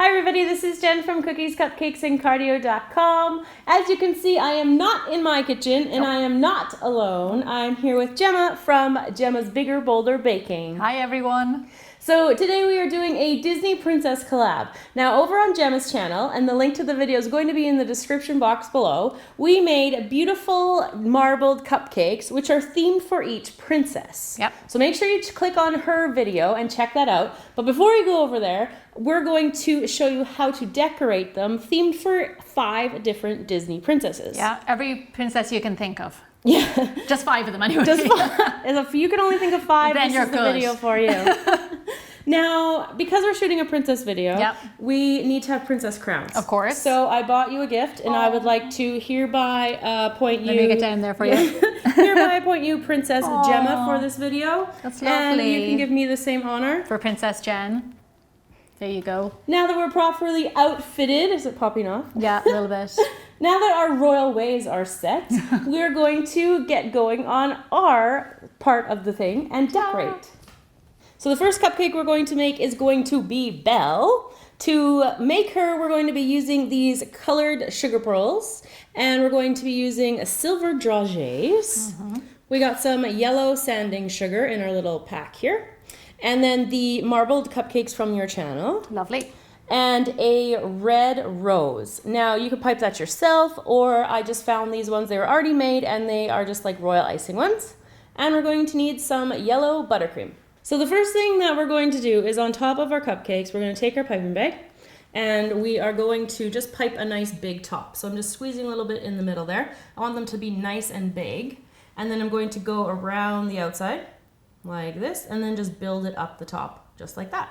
Hi everybody, this is Jen from Cookies, Cupcakes, and Cardio.com. As you can see, I am not in my kitchen and I am not alone. I'm here with Gemma from Gemma's Bigger Bolder Baking. Hi everyone. So today we are doing a Disney Princess collab. Now over on Gemma's channel, and the link to the video is going to be in the description box below, we made beautiful marbled cupcakes which are themed for each princess. Yep. So make sure you click on her video and check that out. But before we go over there, we're going to show you how to decorate them themed for 5 different Disney princesses. Yeah, every princess you can think of. Yeah. Just 5 of them anyway. Just 5. If you can only think of 5, then this you're is the good. video for you. Now, because we're shooting a princess video, Yep. we need to have princess crowns. Of course. So I bought you a gift, and I would like to hereby appoint you... Let me get down there for you. Hereby appoint you Princess Gemma for this video. That's And lovely. you can give me the same honor. For Princess Jen. There you go. Now that we're properly outfitted, is it popping off? Yeah, a little bit. Now that our royal ways are set, we're going to get going on our part of the thing and decorate. So the first cupcake we're going to make is going to be Belle. To make her, we're going to be using these colored sugar pearls, and we're going to be using silver dragees. We got some yellow sanding sugar in our little pack here, and then the marbled cupcakes from your channel. Lovely. And a red rose. Now you could pipe that yourself, or I just found these ones. They were already made and they are just like royal icing ones. And we're going to need some yellow buttercream. So the first thing that we're going to do is on top of our cupcakes, we're going to take our piping bag and we are going to just pipe a nice big top. So I'm just squeezing a little bit in the middle there. I want them to be nice and big. And then I'm going to go around the outside like this and then just build it up the top just like that.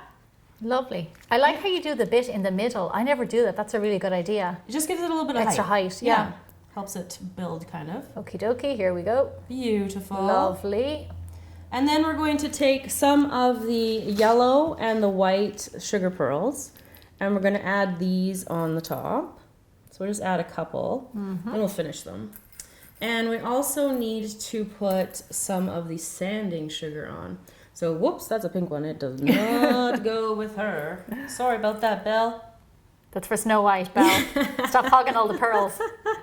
Lovely. I like how you do the bit in the middle. I never do that. That's a really good idea. It just gives it a little bit of Extra height, yeah. Helps it to build kind of. Okie dokie, here we go. Beautiful. Lovely. And then we're going to take some of the yellow and the white sugar pearls and we're going to add these on the top. So we'll just add a couple and we'll finish them. And we also need to put some of the sanding sugar on. So whoops, that's a pink one. It does not go with her. Sorry about that, Belle. That's for Snow White, Belle. Stop hogging all the pearls.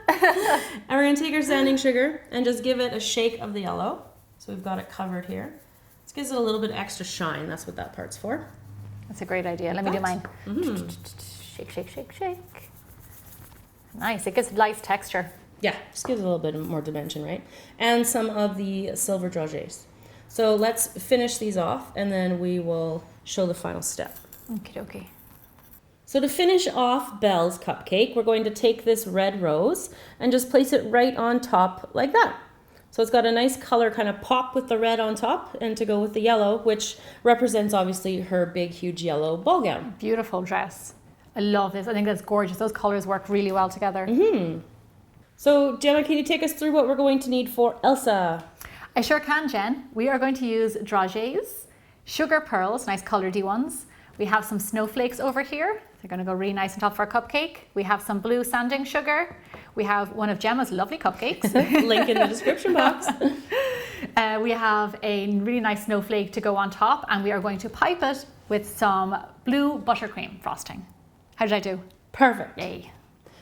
And we're going to take our sanding sugar and just give it a shake of the yellow. So we've got it covered here. This gives it a little bit extra shine. That's what that part's for. That's a great idea. Let me do mine. Shake, shake, shake, shake. Nice. It gives a nice texture. Yeah, just gives it a little bit more dimension, right? And some of the silver dragees. So let's finish these off and then we will show the final step. Okie dokie. So to finish off Belle's cupcake, we're going to take this red rose and just place it right on top like that. So it's got a nice color kind of pop with the red on top and to go with the yellow, which represents obviously her big, huge yellow ball gown. Beautiful dress. I love this. I think that's gorgeous. Those colors work really well together. So Gemma, can you take us through what we're going to need for Elsa? I sure can, Jen. We are going to use dragees, sugar pearls, nice colouredy ones. We have some snowflakes over here. They're going to go really nice on top of our cupcake. We have some blue sanding sugar. We have one of Gemma's lovely cupcakes. Link in the description box. We have a really nice snowflake to go on top, and we are going to pipe it with some blue buttercream frosting. How did I do? Perfect. Yay.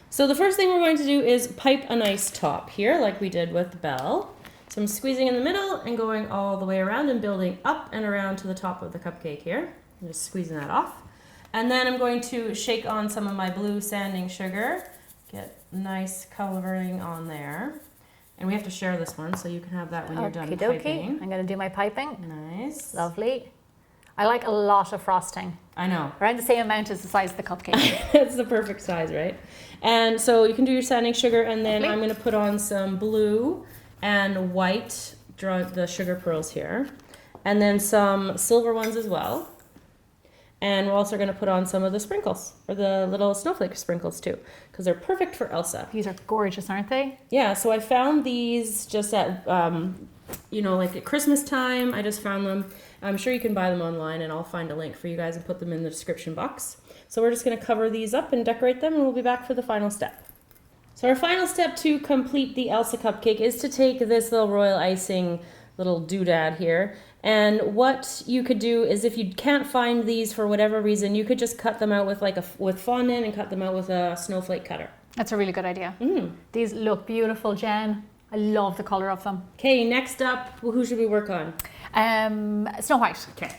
So the first thing we're going to do is pipe a nice top here like we did with Belle. So I'm squeezing in the middle and going all the way around and building up and around to the top of the cupcake here. I'm just squeezing that off. And then I'm going to shake on some of my blue sanding sugar. Get nice coloring on there. And we have to share this one so you can have that when you're done piping. I'm going to do my piping. Nice. Lovely. I like a lot of frosting. I know. Around the same amount as the size of the cupcake. It's the perfect size, right? And so you can do your sanding sugar and then Lovely. I'm going to put on some blue and white, the sugar pearls here. And then some silver ones as well. And we're also going to put on some of the sprinkles, or the little snowflake sprinkles too, because they're perfect for Elsa. These are gorgeous, aren't they? Yeah, so I found these just at, like at Christmas time. I just found them. I'm sure you can buy them online, and I'll find a link for you guys and put them in the description box. So we're just going to cover these up and decorate them, and we'll be back for the final step. So our final step to complete the Elsa cupcake is to take this little royal icing little doodad here And what you could do is if you can't find these for whatever reason, you could just cut them out with with fondant and cut them out with a snowflake cutter. That's a really good idea. These look beautiful, Jen. I love the color of them. Okay, next up, who should we work on? Snow White. Okay.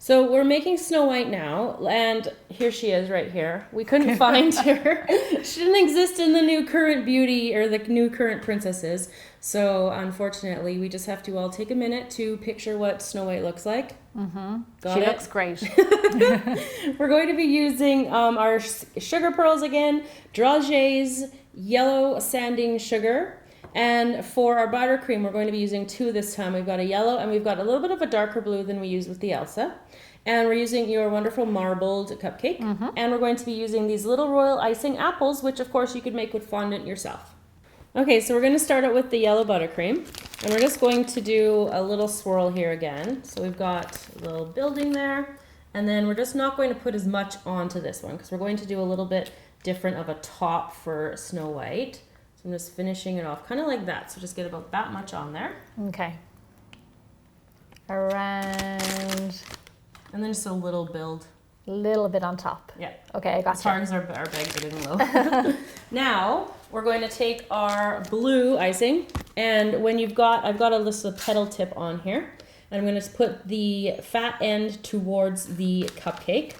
So we're making Snow White now, and here she is right here. We couldn't find her. She didn't exist in the new current beauty or the new current princesses. So unfortunately, we just have to all take a minute to picture what Snow White looks like. She looks great. We're going to be using our sugar pearls again, dragees, yellow sanding sugar. And for our buttercream, we're going to be using 2 this time. We've got a yellow and we've got a little bit of a darker blue than we used with the Elsa. And we're using your wonderful marbled cupcake. And we're going to be using these little royal icing apples, which of course you could make with fondant yourself. Okay, so we're going to start out with the yellow buttercream. And we're just going to do a little swirl here again. So we've got a little building there. And then we're just not going to put as much onto this one because we're going to do a little bit different of a top for Snow White. So I'm just finishing it off kind of like that. So just get about that much on there. Okay. Around. And then just a little build. A little bit on top. Yeah. Okay, I got as far as our bags are getting low. Now we're going to take our blue icing, and when I've got a petal tip on here, and I'm going to put the fat end towards the cupcake,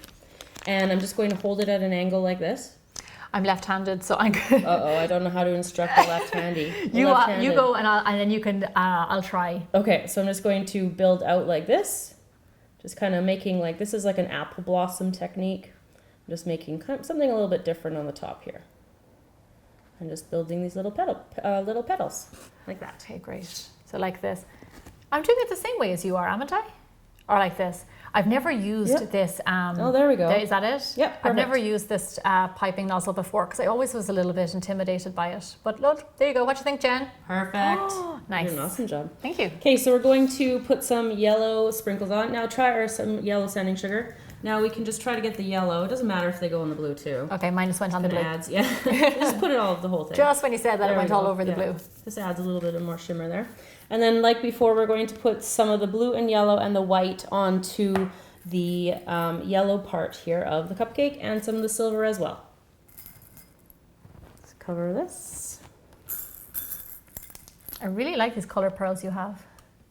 and I'm just going to hold it at an angle like this. I'm left-handed, so I'm good. Uh-oh, I don't know how to instruct a left-handy. You go, and then you can. I'll try. Okay, so I'm just going to build out like this, just kind of making like this is like an apple blossom technique. I'm just making something a little bit different on the top here. I'm just building these little petals like that. Okay, great. So like this. I'm doing it the same way as you are, haven't I? Or like this. I've never used this. Oh, there we go. Is that it? Yep, perfect. I've never used this piping nozzle before because I always was a little bit intimidated by it. But look, there you go. What do you think, Jen? Perfect. Oh, nice. You did an awesome job. Thank you. Okay, so we're going to put some yellow sprinkles on. Now some yellow sanding sugar. Now we can just try to get the yellow. It doesn't matter if they go in the blue too. Okay, mine just went on the blue. Yeah. Just put it all over the whole thing. Just when you said that, it went all over the blue. This adds a little bit of more shimmer there. And then like before, we're going to put some of the blue and yellow and the white onto the yellow part here of the cupcake and some of the silver as well. Let's cover this. I really like these color pearls you have.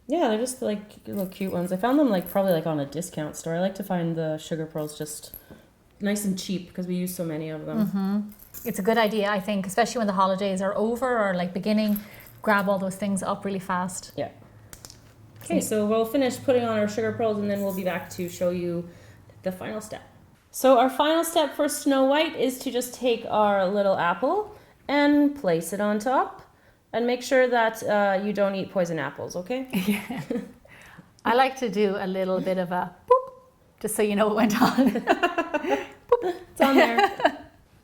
Yeah, they're just like little cute ones. I found them probably on a discount store. I like to find the sugar pearls just nice and cheap because we use so many of them. It's a good idea, I think, especially when the holidays are over or beginning. Grab all those things up really fast. Yeah. Okay, so we'll finish putting on our sugar pearls and then we'll be back to show you the final step. So our final step for Snow White is to just take our little apple and place it on top and make sure that you don't eat poison apples, okay? Yeah. I like to do a little bit of a boop, just so you know what went on. Boop, it's on there.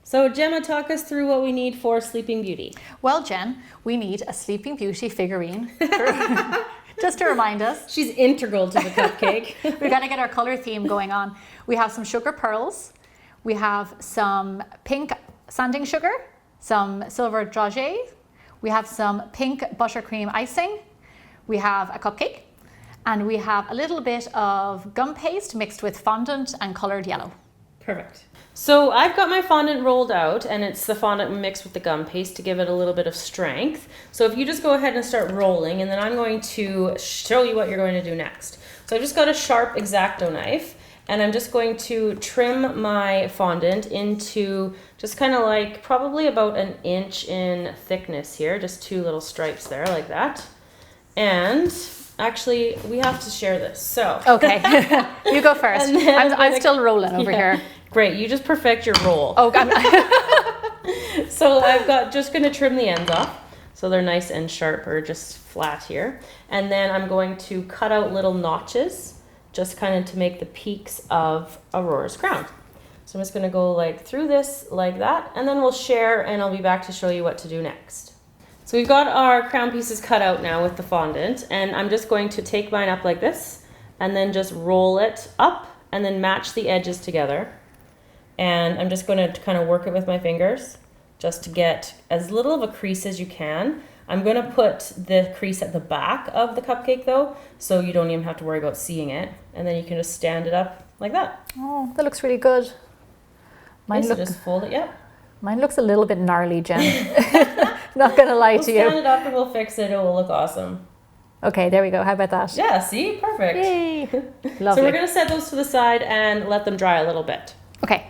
So Gemma, talk us through what we need for Sleeping Beauty. Well, Jen, we need a Sleeping Beauty figurine. Just to remind us. She's integral to the cupcake. We've got to get our color theme going on. We have some sugar pearls. We have some pink sanding sugar, some silver dragees. We have some pink buttercream icing. We have a cupcake. And we have a little bit of gum paste mixed with fondant and colored yellow. Perfect. So I've got my fondant rolled out, and it's the fondant mixed with the gum paste to give it a little bit of strength. So if you just go ahead and start rolling, and then I'm going to show you what you're going to do next. So I've just got a sharp X-Acto knife, and I'm just going to trim my fondant into just kind of probably about 1 inch in thickness here, just 2 little stripes there like that. And actually, we have to share this, so. Okay, you go first. I'm still rolling over here. Great, you just perfect your roll. Oh, God. So just gonna trim the ends off so they're nice and sharp or just flat here. And then I'm going to cut out little notches just kind of to make the peaks of Aurora's crown. So I'm just gonna go through this like that, and then we'll share and I'll be back to show you what to do next. So we've got our crown pieces cut out now with the fondant, and I'm just going to take mine up like this and then just roll it up and then match the edges together. And I'm just going to kind of work it with my fingers just to get as little of a crease as you can. I'm going to put the crease at the back of the cupcake though, so you don't even have to worry about seeing it. And then you can just stand it up like that. Oh, that looks really good. So just fold it, yep. Mine looks a little bit gnarly, Jen. Not going to lie to you. We'll stand it up and we'll fix it. It will look awesome. Okay, there we go. How about that? Yeah, see? Perfect. Yay. Lovely. So we're going to set those to the side and let them dry a little bit. Okay.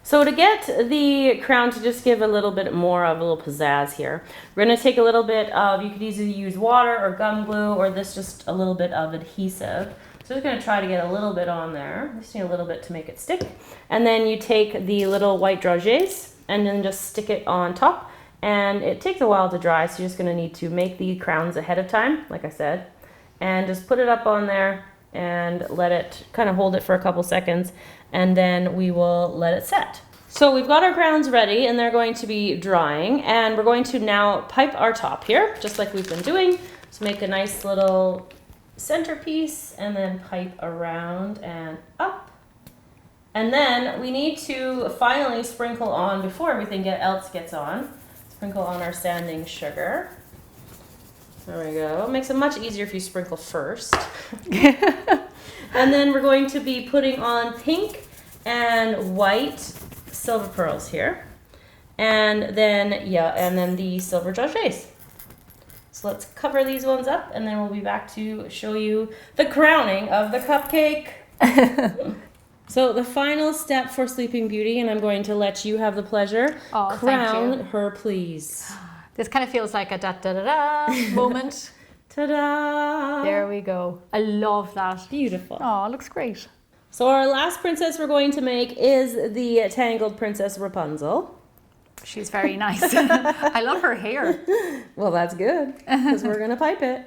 So to get the crown to just give a little bit more of a little pizzazz here, we're going to take a little bit of, you could either use water or gum glue or this just a little bit of adhesive. So I'm just going to try to get a little bit on there. Just need a little bit to make it stick. And then you take the little white dragees and then just stick it on top. And it takes a while to dry, so you're just going to need to make the crowns ahead of time, like I said. And just put it up on there and let it kind of hold it for a couple seconds. And then we will let it set. So we've got our crowns ready and they're going to be drying. And we're going to now pipe our top here, just like we've been doing. So make a nice little centerpiece and then pipe around and up. And then we need to finally sprinkle on, before everything else gets on, sprinkle on our sanding sugar. There we go. It makes it much easier if you sprinkle first. And then we're going to be putting on pink and white silver pearls here. And then the silver dragees. So let's cover these ones up and then we'll be back to show you the crowning of the cupcake. So the final step for Sleeping Beauty, and I'm going to let you have the pleasure. Oh, crown her, please. This kind of feels like a da-da-da-da moment. Ta-da! There we go. I love that. Beautiful. Oh, it looks great. So our last princess we're going to make is the Tangled Princess Rapunzel. She's very nice. I love her hair. Well, that's good, because we're going to pipe it.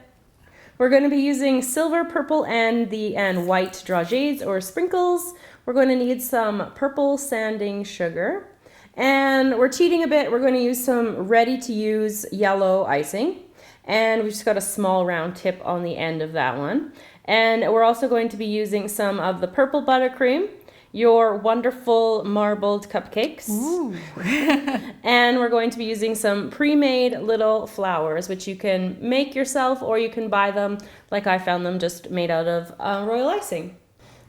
We're going to be using silver, purple, and white dragees or sprinkles. We're going to need some purple sanding sugar. And we're cheating a bit. We're going to use some ready-to-use yellow icing. And we've just got a small round tip on the end of that one. And we're also going to be using some of the purple buttercream, your wonderful marbled cupcakes. Ooh. And we're going to be using some pre-made little flowers, which you can make yourself or you can buy them, like I found them, just made out of royal icing.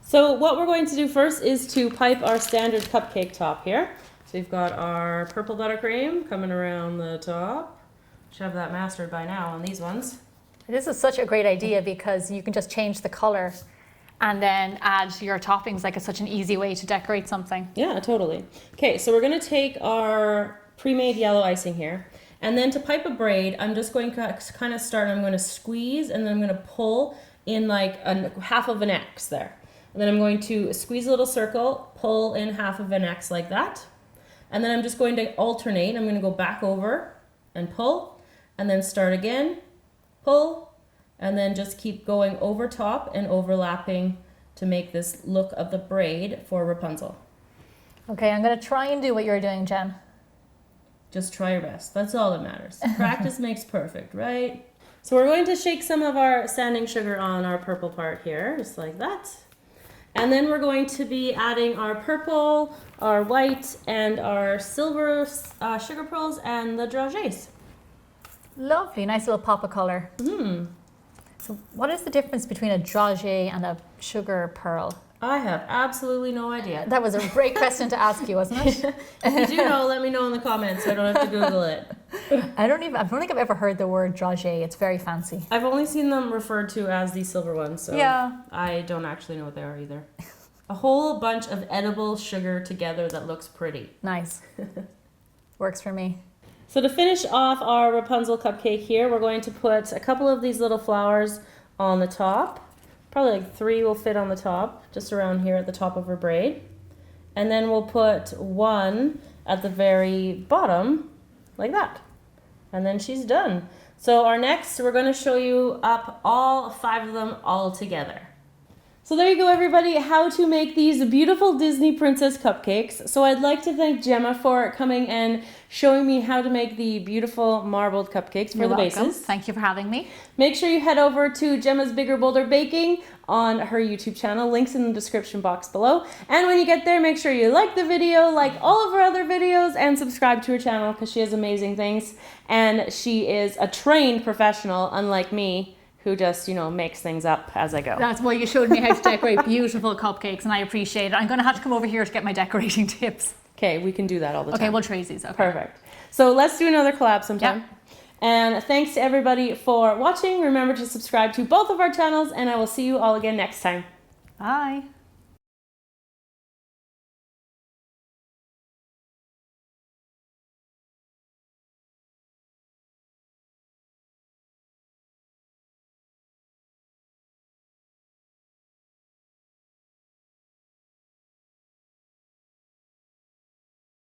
So what we're going to do first is to pipe our standard cupcake top here. So we've got our purple buttercream coming around the top. Should have that mastered by now on these ones. This is such a great idea because you can just change the color and then add your toppings. Like, it's such an easy way to decorate something. Yeah, totally. Okay, so we're going to take our pre-made yellow icing here. And then to pipe a braid, I'm just going to kind of start, I'm going to squeeze and then I'm going to pull in like half of an X there. And then I'm going to squeeze a little circle, pull in half of an X like that. And then I'm just going to alternate. I'm going to go back over and pull and then start again, pull, and then just keep going over top and overlapping to make this look of the braid for Rapunzel. Okay, I'm going to try and do what you're doing, Jen. Just try your best. That's all that matters. Practice makes perfect, right? So we're going to shake some of our sanding sugar on our purple part here, just like that. And then we're going to be adding our purple, our white, and our silver sugar pearls and the dragees. Lovely, nice little pop of color. Hmm. So what is the difference between a dragee and a sugar pearl? I have absolutely no idea. That was a great question to ask you, wasn't it? If you do know, let me know in the comments so I don't have to Google it. I don't think I've ever heard the word dragee. It's very fancy. I've only seen them referred to as the silver ones, so yeah. I don't actually know what they are either. A whole bunch of edible sugar together that looks pretty. Nice. Works for me. So to finish off our Rapunzel cupcake here, we're going to put a couple of these little flowers on the top. Probably like 3 will fit on the top, just around here at the top of her braid. And then we'll put 1 at the very bottom, like that. And then she's done. So our next, we're going to show you up all 5 of them all together. So there you go, everybody, how to make these beautiful Disney princess cupcakes. So I'd like to thank Gemma for coming and showing me how to make the beautiful marbled cupcakes for the bases. Thank you for having me. Make sure you head over to Gemma's Bigger Bolder Baking on her YouTube channel. Links in the description box below. And when you get there, make sure you like the video, like all of her other videos, and subscribe to her channel because she has amazing things. And she is a trained professional, unlike me, who just, makes things up as I go. That's why you showed me how to decorate beautiful cupcakes, and I appreciate it. I'm going to have to come over here to get my decorating tips. Okay, we can do that all the time. Okay, we'll trace these. Okay. Perfect. So let's do another collab sometime. Yep. And thanks to everybody for watching. Remember to subscribe to both of our channels, and I will see you all again next time. Bye.